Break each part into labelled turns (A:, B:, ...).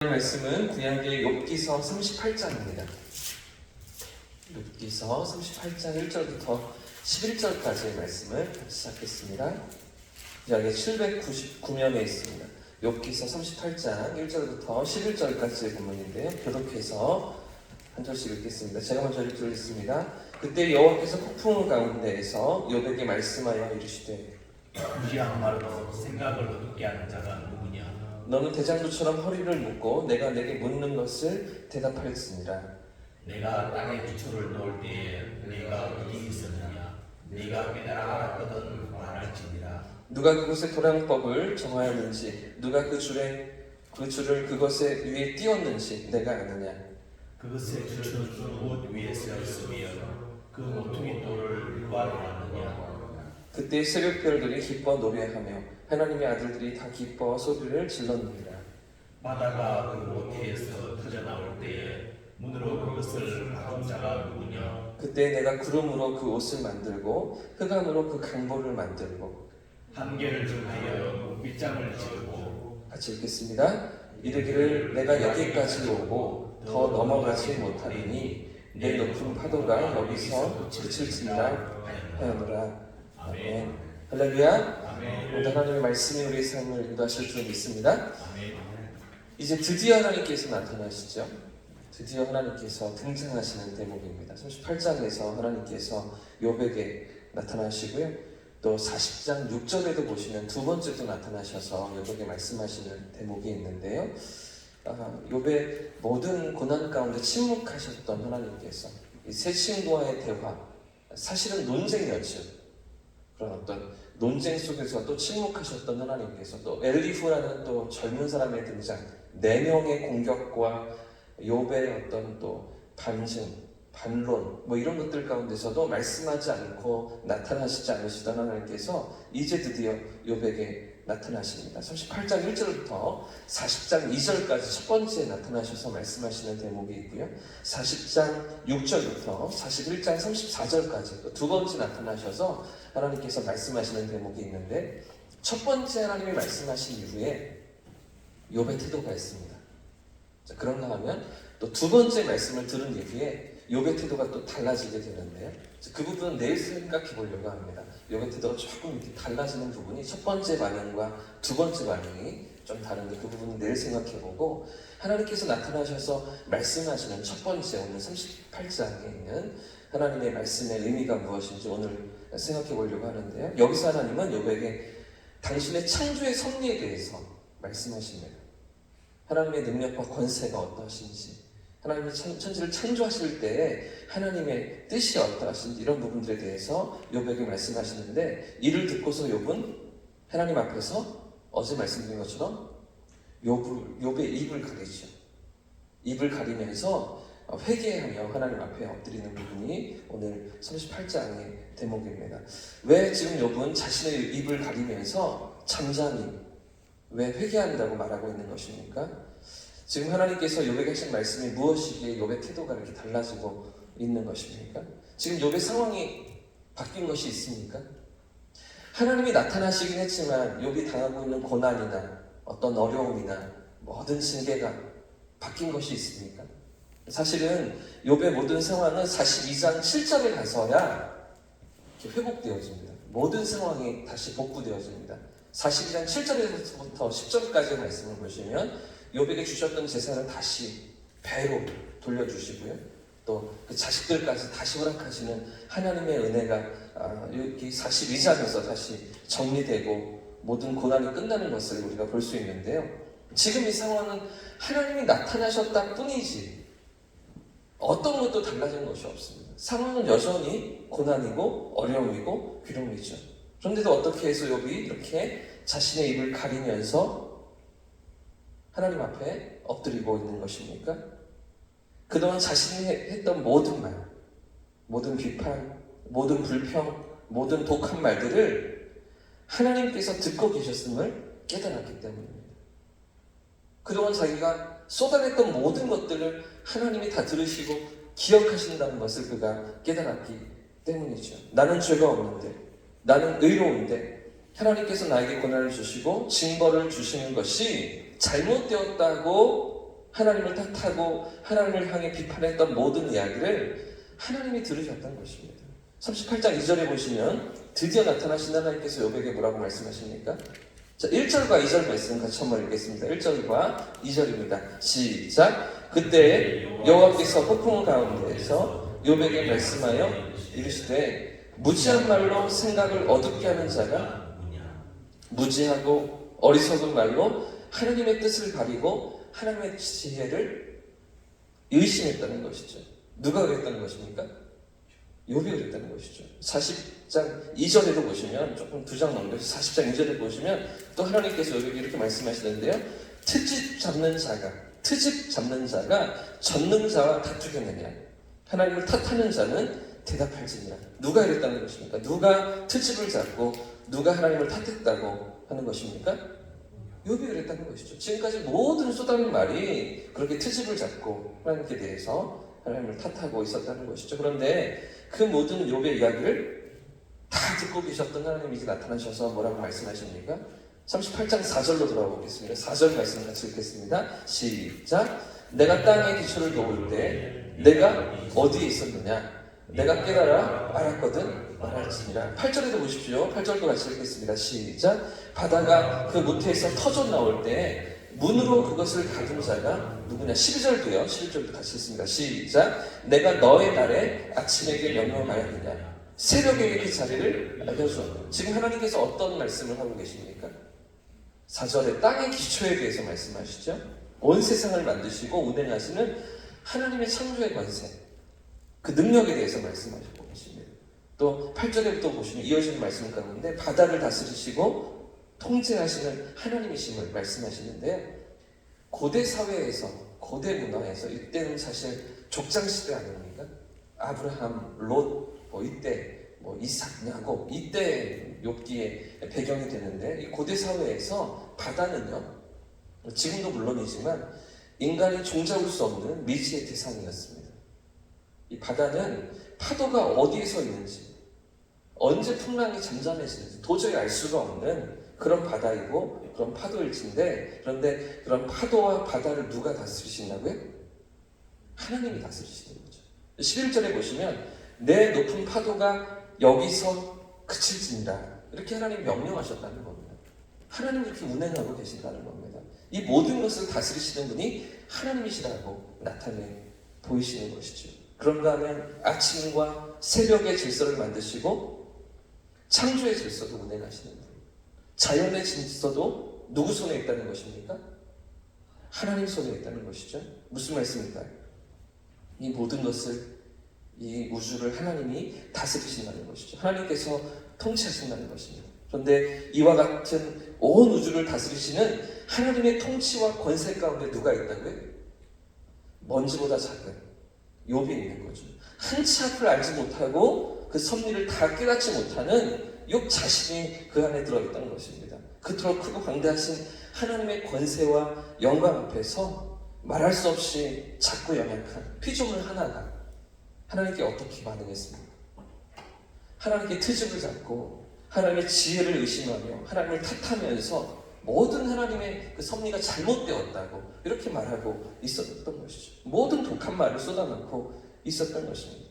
A: 말씀은 구약의 욥기서 38장입니다. 욥기서 38장 1절부터 11절까지의 말씀을 시작했습니다. 구약의 799면에 있습니다. 욥기서 38장 1절부터 11절까지의 본문인데요. 교독해서 한 절씩 읽겠습니다. 제가 먼저 읽겠습니다. 그때 여호와께서 폭풍 가운데에서 욥에게 말씀하여 이르시되
B: 무지한 말로 생각을 어둡게 하는 자가 누구냐?
A: 너는 대장부처럼 허리를 묶고 내가 내게 묻는 것을 대답할지니라.
B: 내가 땅에 기초를 놓을 때에 내가 어디 있었느냐? 네가 깨달아 알았거든 말할지니라.
A: 누가 그곳에 도량법을 정하였는지 누가 그 줄을 그것에 위에 띄웠는지 내가 아느냐.
B: 그것의 줄은 무엇 위에 서 있으며 그 모퉁이 돌을 누가 놓았느냐?
A: 그때 새벽별들이 기뻐 노래하며 하나님의 아들들이 다 기뻐 소리를 질렀느니라.
B: 바다가 그 모태에서 터져나올 때에 문으로 그것을 막은 자가 누구냐?
A: 그때 내가 구름으로 그 옷을 만들고 흑암으로 그 강보를 만들고
B: 한계를 정하여 빗장을 지르고.
A: 같이 읽겠습니다. 이르기를 내가 여기까지 오고 더 넘어가지 못하리니 내 높은 파도가 여기서 그칠지니라 하였노라. 아멘. 할렐루야. 오늘 하나님의 말씀이 우리의 삶을 인도하실 줄 믿습니다. 이제 드디어 하나님께서 나타나시죠. 드디어 하나님께서 등장하시는 대목입니다. 38장에서 하나님께서 욥에게 나타나시고요. 또 40장 6절에도 보시면 두 번째 또 나타나셔서 욥에게 말씀하시는 대목이 있는데요. 욥의 모든 고난 가운데 침묵하셨던 하나님께서 이 세 친구와의 대화, 사실은 논쟁이었죠. 그런 어떤 논쟁 속에서 또 침묵하셨던 하나님께서 또 엘리후라는 또 젊은 사람의 등장, 4명의 공격과 욥의 어떤 또 반증, 반론 뭐 이런 것들 가운데서도 말씀하지 않고 나타나시지 않으시던 하나님께서 이제 드디어 욥에게 나타나십니다. 38장 1절부터 40장 2절까지 첫 번째 나타나셔서 말씀하시는 대목이 있고요. 40장 6절부터 41장 34절까지 또 두 번째 나타나셔서 하나님께서 말씀하시는 대목이 있는데, 첫 번째 하나님이 말씀하신 이후에 욥의 태도가 있습니다. 자, 그런가 하면 또 두 번째 말씀을 들은 이후에 욥의 태도가 또 달라지게 되는데요. 그 부분은 내일 생각해 보려고 합니다. 욥의 태도가 조금 이렇게 달라지는 부분이 첫 번째 반응과 두 번째 반응이 좀 다른데 그 부분은 내일 생각해 보고, 하나님께서 나타나셔서 말씀하시는 첫 번째 오늘 38장에 있는 하나님의 말씀의 의미가 무엇인지 오늘 생각해 보려고 하는데요. 여기서 하나님은 욥에게 당신의 창조의 섭리에 대해서 말씀하십니다. 하나님의 능력과 권세가 어떠하신지, 하나님이 천지를 창조하실 때에 하나님의 뜻이 어떠하신지 이런 부분들에 대해서 욥에게 말씀하시는데, 이를 듣고서 욥은 하나님 앞에서 어제 말씀드린 것처럼 욥의 입을 가리죠. 입을 가리면서 회개하며 하나님 앞에 엎드리는 부분이 오늘 38장의 대목입니다. 왜 지금 욥은 자신의 입을 가리면서 잠잠히 왜 회개한다고 말하고 있는 것입니까? 지금 하나님께서 욥에게 하신 말씀이 무엇이기에 욥의 태도가 이렇게 달라지고 있는 것입니까? 지금 욥의 상황이 바뀐 것이 있습니까? 하나님이 나타나시긴 했지만 욥이 당하고 있는 고난이나 어떤 어려움이나 모든 징계가 바뀐 것이 있습니까? 사실은 욥의 모든 상황은 42장 7절에 가서야 회복되어집니다. 모든 상황이 다시 복구되어집니다. 42장 7절에서부터 10절까지의 말씀을 보시면 욥에게 주셨던 재산을 다시 배로 돌려주시고요. 또 그 자식들까지 다시 허락하시는 하나님의 은혜가 여기 42장에서 다시 정리되고 모든 고난이 끝나는 것을 우리가 볼 수 있는데요. 지금 이 상황은 하나님이 나타나셨다 뿐이지 어떤 것도 달라진 것이 없습니다. 상황은 여전히 고난이고 어려움이고 괴로움이죠. 그런데도 어떻게 해서 욥이 이렇게 자신의 입을 가리면서 하나님 앞에 엎드리고 있는 것입니까? 그동안 자신이 했던 모든 말, 모든 비판, 모든 불평, 모든 독한 말들을 하나님께서 듣고 계셨음을 깨달았기 때문입니다. 그동안 자기가 쏟아냈던 모든 것들을 하나님이 다 들으시고 기억하신다는 것을 그가 깨달았기 때문이죠. 나는 죄가 없는데, 나는 의로운데 하나님께서 나에게 고난을 주시고 징벌을 주시는 것이 잘못되었다고 하나님을 탓하고 하나님을 향해 비판했던 모든 이야기를 하나님이 들으셨던 것입니다. 38장 2절에 보시면 드디어 나타나신 하나님께서 욥에게 뭐라고 말씀하십니까? 자, 1절과 2절 말씀 같이 한번 읽겠습니다. 1절과 2절입니다. 시작. 그때 여호와께서 폭풍 가운데에서 욥에게 말씀하여 이르시되 무지한 말로 생각을 어둡게 하는 자가 무지하고 어리석은 말로 하나님의 뜻을 가리고 하나님의 지혜를 의심했다는 것이죠. 누가 그랬다는 것입니까? 욥이 그랬다는 것이죠. 40장 2절에도 보시면 조금 두 장 넘겨서 40장 2절에 보시면 또 하나님께서 욥에게 이렇게 말씀하시는데요. 트집 잡는 자가 전능자와 다투겠느냐? 하나님을 탓하는 자는 대답할지니라. 누가 이랬다는 것입니까? 누가 트집을 잡고 누가 하나님을 탓했다고 하는 것입니까? 욥이 그랬다는 것이죠. 지금까지 모든 쏟아낸 말이 그렇게 트집을 잡고 하나님께 대해서 하나님을 탓하고 있었다는 것이죠. 그런데 그 모든 욥의 이야기를 다 듣고 계셨던 하나님이 이제 나타나셔서 뭐라고 말씀하십니까? 38장 4절로 돌아가 보겠습니다. 4절 말씀 같이 읽겠습니다. 시작. 내가 땅에 기초를 놓을 때 내가 어디에 있었느냐? 내가 깨달아 알았거든 말할지니라. 8절에도 보십시오. 8절도 같이 읽겠습니다. 시작. 바다가 그 모태에서 터져 나올 때 문으로 그것을 가둔 자가 누구냐? 12절도요. 11절도 같이 읽습니다. 시작. 내가 너의 날에 아침에게 명령하였느냐? 새벽에 그 자리를 알려주었다. 지금 하나님께서 어떤 말씀을 하고 계십니까? 4절에 땅의 기초에 대해서 말씀하시죠. 온 세상을 만드시고 운행하시는 하나님의 창조의 권세, 그 능력에 대해서 말씀하시고 계십니다. 또 8절에부터 보시면 이어지는 말씀 가운데 바다를 다스리시고 통제하시는 하나님이심을 말씀하시는데, 고대 사회에서, 고대 문화에서 이때는 사실 족장시대 아닙니까? 아브라함, 롯, 이때 이삭, 야곱, 이때 욥기의 배경이 되는데, 이 고대 사회에서 바다는요, 지금도 물론이지만 인간이 종잡을 수 없는 미지의 대상이었습니다. 이 바다는 파도가 어디에서 있는지, 언제 풍랑이 잠잠해지는지 도저히 알 수가 없는 그런 바다이고 그런 파도일진데, 그런데 그런 파도와 바다를 누가 다스리신다고요? 하나님이 다스리시는 거죠. 11절에 보시면 내 높은 파도가 여기서 그칠지니라, 이렇게 하나님이 명령하셨다는 겁니다. 하나님이 이렇게 운행하고 계신다는 겁니다. 이 모든 것을 다스리시는 분이 하나님이시라고 나타내 보이시는 것이죠. 그런가 하면 아침과 새벽의 질서를 만드시고 창조의 질서도 운행하시는 분, 자연의 질서도 누구 손에 있다는 것입니까? 하나님 손에 있다는 것이죠. 무슨 말씀일까요? 이 모든 것을, 이 우주를 하나님이 다스리신다는 것이죠. 하나님께서 통치하신다는 것입니다. 그런데 이와 같은 온 우주를 다스리시는 하나님의 통치와 권세 가운데 누가 있다고요? 먼지보다 작은 욥이 있는 거죠. 한치 앞을 알지 못하고 그 섭리를 다 깨닫지 못하는 욥 자신이 그 안에 들어있다는 것입니다. 그토록 크고 광대하신 하나님의 권세와 영광 앞에서 말할 수 없이 작고 연약한 피조물 하나가 하나님께 어떻게 반응했습니까? 하나님께 트집을 잡고 하나님의 지혜를 의심하며 하나님을 탓하면서 모든 하나님의 그 섭리가 잘못되었다고 이렇게 말하고 있었던 것이죠. 모든 독한 말을 쏟아놓고 있었던 것입니다.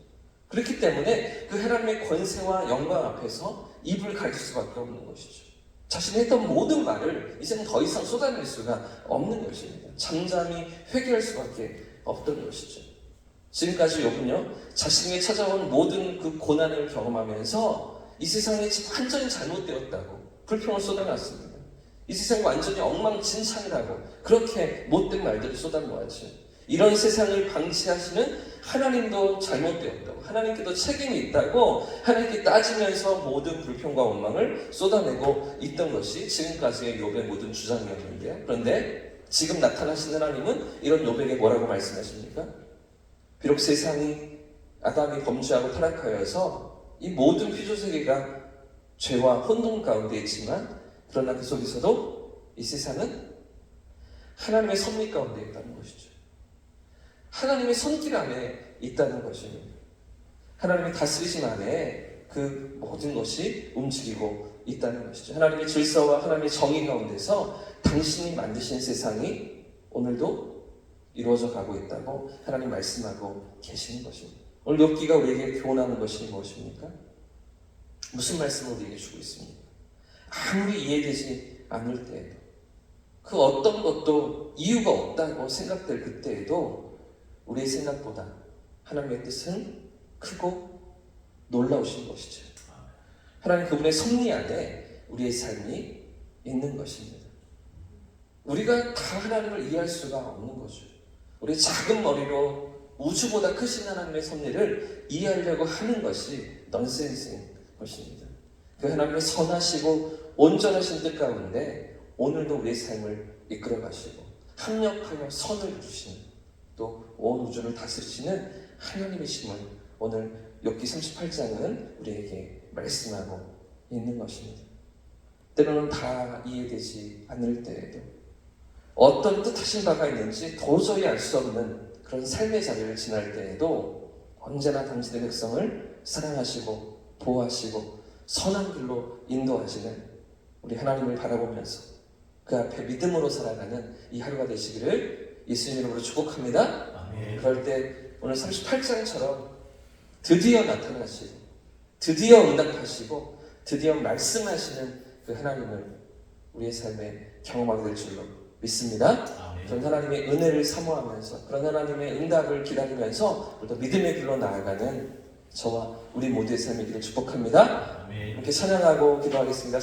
A: 그렇기 때문에 그 하나님의 권세와 영광 앞에서 입을 가릴 수밖에 없는 것이죠. 자신이 했던 모든 말을 이제는 더 이상 쏟아낼 수가 없는 것입니다. 잠잠히 회개할 수밖에 없던 것이죠. 지금까지 욥은요, 자신에게 찾아온 모든 그 고난을 경험하면서 이 세상이 완전히 잘못되었다고 불평을 쏟아놨습니다. 이 세상이 완전히 엉망진창이라고 그렇게 못된 말들을 쏟아놓았죠. 이런 세상을 방치하시는 하나님도 잘못되었다고, 하나님께도 책임이 있다고 하나님께 따지면서 모든 불평과 원망을 쏟아내고 있던 것이 지금까지의 욥의 모든 주장이었는데요. 그런데 지금 나타나신 하나님은 이런 욥에게 뭐라고 말씀하십니까? 비록 세상이 아담이 범죄하고 타락하여서 이 모든 피조세계가 죄와 혼돈 가운데 있지만, 그러나 그 속에서도 이 세상은 하나님의 섭리 가운데 있다는 것이죠. 하나님의 손길 안에 있다는 것입니다. 하나님의 다스리심 안에 그 모든 것이 움직이고 있다는 것이죠. 하나님의 질서와 하나님의 정의 가운데서 당신이 만드신 세상이 오늘도 이루어져 가고 있다고 하나님 말씀하고 계시는 것입니다. 오늘 욥기가 우리에게 교훈하는 것이 무엇입니까? 무슨 말씀을 우리에게 주고 있습니까? 아무리 이해되지 않을 때에도 그 어떤 것도 이유가 없다고 생각될 그때에도 우리의 생각보다 하나님의 뜻은 크고 놀라우신 것이죠. 하나님 그분의 섭리 안에 우리의 삶이 있는 것입니다. 우리가 다 하나님을 이해할 수가 없는 거죠. 우리 작은 머리로 우주보다 크신 하나님의 섭리를 이해하려고 하는 것이 넌센스인 것입니다. 그 하나님의 선하시고 온전하신 뜻 가운데 오늘도 우리의 삶을 이끌어 가시고 합력하여 선을 이루시는 또 온 우주를 다스리시는 하나님이심을 오늘 욥기 38장은 우리에게 말씀하고 있는 것입니다. 때로는 다 이해되지 않을 때에도 어떤 뜻하신 바가 있는지 도저히 알 수 없는 그런 삶의 자리를 지날 때에도 언제나 당신의 백성을 사랑하시고 보호하시고 선한 길로 인도하시는 우리 하나님을 바라보면서 그 앞에 믿음으로 살아가는 이 하루가 되시기를 예수님 이름으로 축복합니다.
B: 아멘.
A: 그럴 때 오늘 38장처럼 드디어 나타나시고 드디어 응답하시고 드디어 말씀하시는 그 하나님을 우리의 삶에 경험하게 될 줄로 믿습니다. 그런 하나님의 은혜를 사모하면서 그런 하나님의 응답을 기다리면서 또 믿음의 길로 나아가는 저와 우리 모두의 삶이 기를 축복합니다.
B: 아멘.
A: 이렇게 찬양하고 기도하겠습니다.